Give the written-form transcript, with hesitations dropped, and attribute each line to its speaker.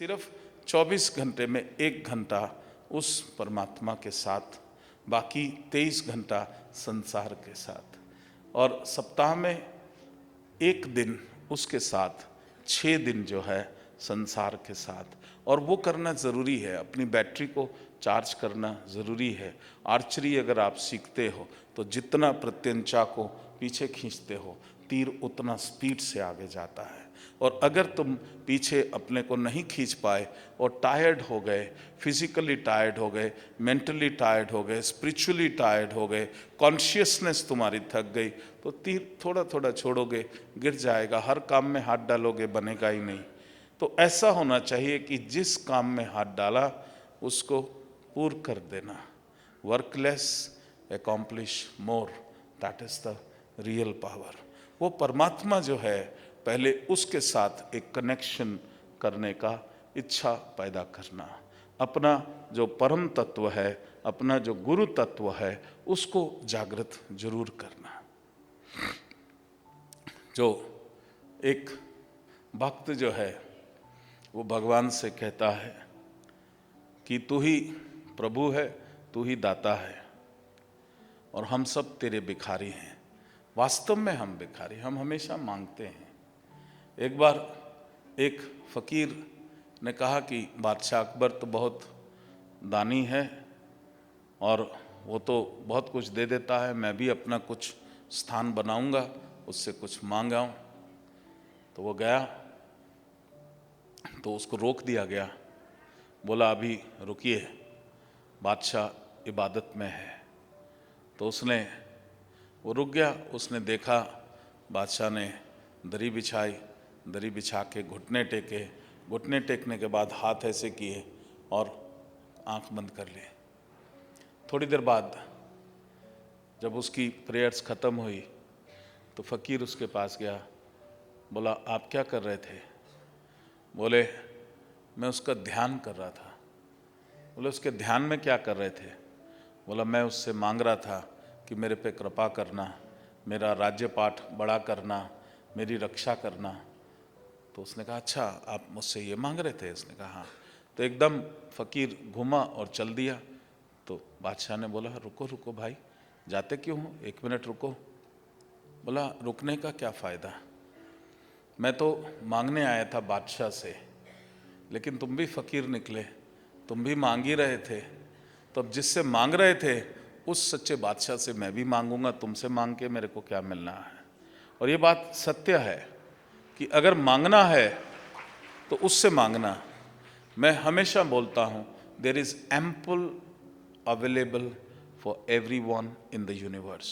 Speaker 1: सिर्फ 24 घंटे में 1 घंटा उस परमात्मा के साथ, बाकी 23 घंटा संसार के साथ, और सप्ताह में 1 दिन उसके साथ, 6 दिन जो है संसार के साथ। और वो करना ज़रूरी है, अपनी बैटरी को चार्ज करना ज़रूरी है। आर्चरी अगर आप सीखते हो तो जितना प्रत्यंचा को पीछे खींचते हो, तीर उतना स्पीड से आगे जाता है। और अगर तुम पीछे अपने को नहीं खींच पाए और टायर्ड हो गए, फिजिकली टायर्ड हो गए, मेंटली टायर्ड हो गए, स्पिरिचुअली टायर्ड हो गए, कॉन्शियसनेस तुम्हारी थक गई, तो तीर थोड़ा थोड़ा छोड़ोगे, गिर जाएगा। हर काम में हाथ डालोगे, बनेगा ही नहीं। तो ऐसा होना चाहिए कि जिस काम में हाथ डाला उसको पूर्ण कर देना। Work less, accomplish more, that is the real power। वो परमात्मा जो है, पहले उसके साथ एक कनेक्शन करने का इच्छा पैदा करना, अपना जो परम तत्व है, अपना जो गुरु तत्व है, उसको जागृत जरूर करना। जो एक भक्त जो है वो भगवान से कहता है कि तू ही प्रभु है, तू ही दाता है, और हम सब तेरे भिखारी हैं। वास्तव में हम भिखारी, हम हमेशा मांगते हैं। एक बार एक फ़कीर ने कहा कि बादशाह अकबर तो बहुत दानी है और वो तो बहुत कुछ दे देता है, मैं भी अपना कुछ स्थान बनाऊंगा, उससे कुछ मांगाऊं। तो वो गया तो उसको रोक दिया गया। बोला अभी रुकिए, बादशाह इबादत में है। तो वो रुक गया। उसने देखा बादशाह ने दरी बिछाई, दरी बिछा के घुटने टेके, घुटने टेकने के बाद हाथ ऐसे किए और आंख बंद कर ली। थोड़ी देर बाद जब उसकी प्रेयर्स ख़त्म हुई तो फ़कीर उसके पास गया। बोला आप क्या कर रहे थे? बोले मैं उसका ध्यान कर रहा था। बोले उसके ध्यान में क्या कर रहे थे? बोला मैं उससे मांग रहा था कि मेरे पे कृपा करना, मेरा राज्य पाठ बड़ा करना, मेरी रक्षा करना। तो उसने कहा अच्छा आप मुझसे ये मांग रहे थे? उसने कहा हाँ। तो एकदम फ़कीर घूमा और चल दिया। तो बादशाह ने बोला रुको रुको भाई, जाते क्यों हो? 1 मिनट रुको। बोला रुकने का क्या फ़ायदा, मैं तो मांगने आया था बादशाह से, लेकिन तुम भी फ़कीर निकले, तुम भी मांग ही रहे थे। तो अब जिससे मांग रहे थे उस सच्चे बादशाह से मैं भी मांगूंगा, तुमसे मांग के मेरे को क्या मिलना है। और ये बात सत्य है कि अगर मांगना है तो उससे मांगना। मैं हमेशा बोलता हूँ there is ample available for everyone in the universe.